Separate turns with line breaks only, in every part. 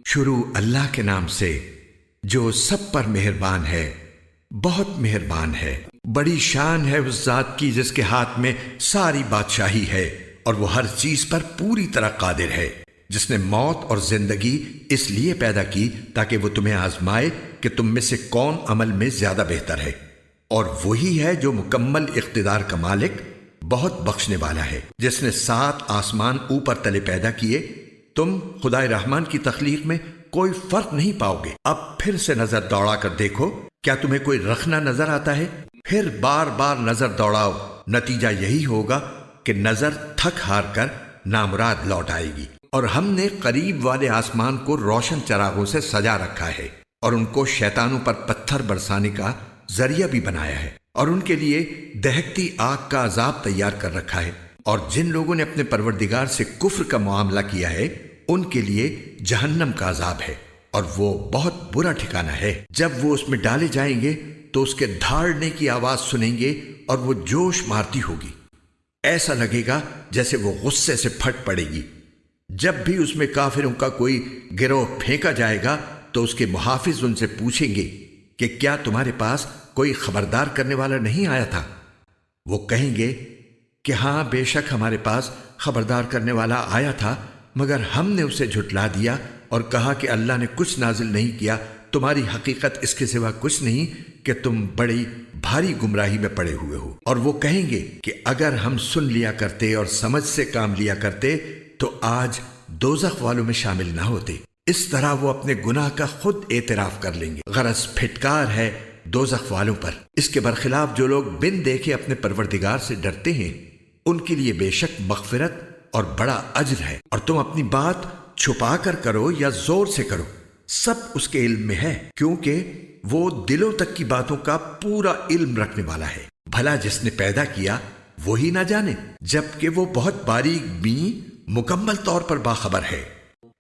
شروع اللہ کے نام سے جو سب پر مہربان ہے، بہت مہربان ہے۔ بڑی شان ہے اس ذات کی جس کے ہاتھ میں ساری بادشاہی ہے اور وہ ہر چیز پر پوری طرح قادر ہے، جس نے موت اور زندگی اس لیے پیدا کی تاکہ وہ تمہیں آزمائے کہ تم میں سے کون عمل میں زیادہ بہتر ہے، اور وہی ہے جو مکمل اقتدار کا مالک، بہت بخشنے والا ہے، جس نے 7 آسمان اوپر تلے پیدا کیے۔ تم خدائے رحمان کی تخلیق میں کوئی فرق نہیں پاؤ گے۔ اب پھر سے نظر دوڑا کر دیکھو، کیا تمہیں کوئی رخنہ نظر آتا ہے؟ پھر بار بار نظر دوڑاؤ، نتیجہ یہی ہوگا کہ نظر تھک ہار کر نامراد لوٹ آئے گی۔ اور ہم نے قریب والے آسمان کو روشن چراغوں سے سجا رکھا ہے، اور ان کو شیطانوں پر پتھر برسانے کا ذریعہ بھی بنایا ہے، اور ان کے لیے دہکتی آگ کا عذاب تیار کر رکھا ہے۔ اور جن لوگوں نے اپنے پروردگار سے کفر کا معاملہ کیا ہے، ان کے لیے جہنم کا عذاب ہے، اور وہ بہت برا ٹھکانہ ہے۔ جب وہ اس میں ڈالے جائیں گے تو اس کے دھاڑنے کی آواز سنیں گے اور وہ جوش مارتی ہوگی، ایسا لگے گا جیسے وہ غصے سے پھٹ پڑے گی۔ جب بھی اس میں کافروں کا کوئی گروہ پھینکا جائے گا تو اس کے محافظ ان سے پوچھیں گے کہ کیا تمہارے پاس کوئی خبردار کرنے والا نہیں آیا تھا؟ وہ کہیں گے کہ ہاں، بے شک ہمارے پاس خبردار کرنے والا آیا تھا، مگر ہم نے اسے جھٹلا دیا اور کہا کہ اللہ نے کچھ نازل نہیں کیا، تمہاری حقیقت اس کے سوا کچھ نہیں کہ تم بڑی بھاری گمراہی میں پڑے ہوئے ہو۔ اور وہ کہیں گے کہ اگر ہم سن لیا کرتے اور سمجھ سے کام لیا کرتے تو آج دوزخ والوں میں شامل نہ ہوتے۔ اس طرح وہ اپنے گناہ کا خود اعتراف کر لیں گے۔ غرض پھٹکار ہے دوزخ والوں پر۔ اس کے برخلاف جو لوگ بن دیکھے اپنے پروردگار سے ڈرتے ہیں، ان کے لیے بے شک مغفرت اور بڑا اجر ہے۔ اور تم اپنی بات چھپا کر کرو یا زور سے کرو، سب اس کے علم میں ہے، کیونکہ وہ دلوں تک کی باتوں کا پورا علم رکھنے والا ہے۔ بھلا جس نے پیدا کیا وہی نہ جانے، جبکہ وہ بہت باریک بین مکمل طور پر باخبر ہے۔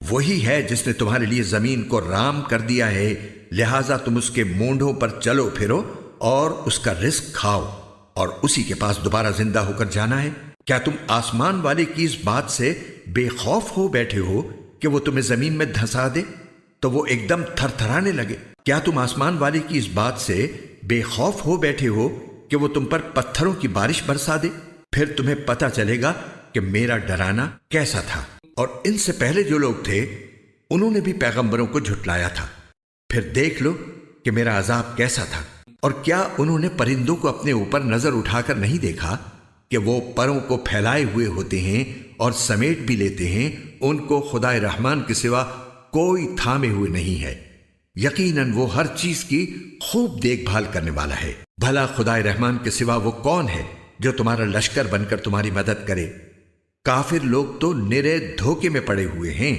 وہی ہے جس نے تمہارے لیے زمین کو رام کر دیا ہے، لہٰذا تم اس کے مونڈوں پر چلو پھرو اور اس کا رزق کھاؤ، اور اسی کے پاس دوبارہ زندہ ہو کر جانا ہے۔ کیا تم آسمان والے کی اس بات سے بے خوف ہو بیٹھے ہو کہ وہ تمہیں زمین میں دھسا دے تو وہ ایک دم تھر تھرانے لگے؟ کیا تم آسمان والے کی اس بات سے بے خوف ہو بیٹھے ہو کہ وہ تم پر پتھروں کی بارش برسا دے؟ پھر تمہیں پتہ چلے گا کہ میرا ڈرانا کیسا تھا۔ اور ان سے پہلے جو لوگ تھے انہوں نے بھی پیغمبروں کو جھٹلایا تھا، پھر دیکھ لو کہ میرا عذاب کیسا تھا۔ اور کیا انہوں نے پرندوں کو اپنے اوپر نظر اٹھا کر نہیں دیکھا کہ وہ پروں کو پھیلائے ہوئے ہوتے ہیں اور سمیٹ بھی لیتے ہیں؟ ان کو خدائے رحمان کے سوا کوئی تھامے ہوئے نہیں ہے، یقیناً وہ ہر چیز کی خوب دیکھ بھال کرنے والا ہے۔ بھلا خدائے رحمان کے سوا وہ کون ہے جو تمہارا لشکر بن کر تمہاری مدد کرے؟ کافر لوگ تو نرے دھوکے میں پڑے ہوئے ہیں۔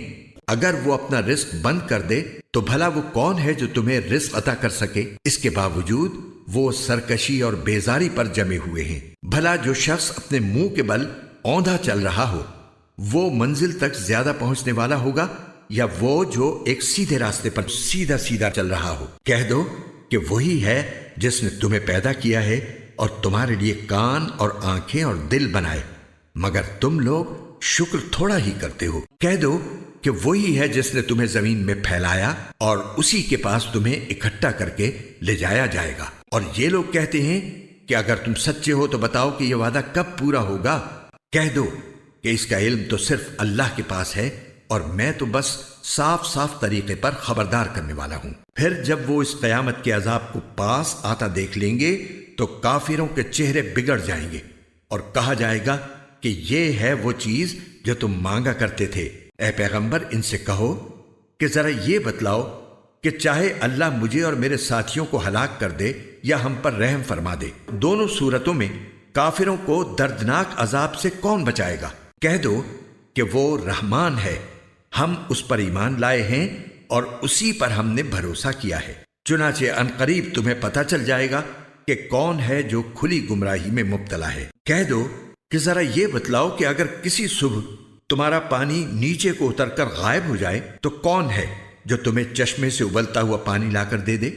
اگر وہ اپنا رزق بند کر دے تو بھلا وہ کون ہے جو تمہیں رزق عطا کر سکے؟ اس کے باوجود وہ سرکشی اور بیزاری پر جمے ہوئے ہیں۔ بھلا جو شخص اپنے منہ کے بل اوندھا چل رہا ہو وہ منزل تک زیادہ پہنچنے والا ہوگا، یا وہ جو ایک سیدھے راستے پر سیدھا سیدھا چل رہا ہو؟ کہہ دو کہ وہی ہے جس نے تمہیں پیدا کیا ہے اور تمہارے لیے کان اور آنکھیں اور دل بنائے، مگر تم لوگ شکر تھوڑا ہی کرتے ہو۔ کہہ دو کہ وہی ہے جس نے تمہیں زمین میں پھیلایا اور اسی کے پاس تمہیں اکٹھا کر کے لے جایا جائے گا۔ اور یہ لوگ کہتے ہیں کہ اگر تم سچے ہو تو بتاؤ کہ یہ وعدہ کب پورا ہوگا؟ کہہ دو کہ اس کا علم تو صرف اللہ کے پاس ہے، اور میں تو بس صاف صاف طریقے پر خبردار کرنے والا ہوں۔ پھر جب وہ اس قیامت کے عذاب کو پاس آتا دیکھ لیں گے تو کافروں کے چہرے بگڑ جائیں گے، اور کہا جائے گا کہ یہ ہے وہ چیز جو تم مانگا کرتے تھے۔ اے پیغمبر، ان سے کہو کہ ذرا یہ بتلاؤ کہ چاہے اللہ مجھے اور میرے ساتھیوں کو ہلاک کر دے یا ہم پر رحم فرما دے، دونوں صورتوں میں کافروں کو دردناک عذاب سے کون بچائے گا؟ کہہ دو کہ وہ رحمان ہے، ہم اس پر ایمان لائے ہیں اور اسی پر ہم نے بھروسہ کیا ہے۔ چنانچہ عنقریب تمہیں پتہ چل جائے گا کہ کون ہے جو کھلی گمراہی میں مبتلا ہے۔ کہہ دو کہ ذرا یہ بتلاؤ کہ اگر کسی صبح تمہارا پانی نیچے کو اتر کر غائب ہو جائے تو کون ہے جو تمہیں چشمے سے ابلتا ہوا پانی لا کر دے دے؟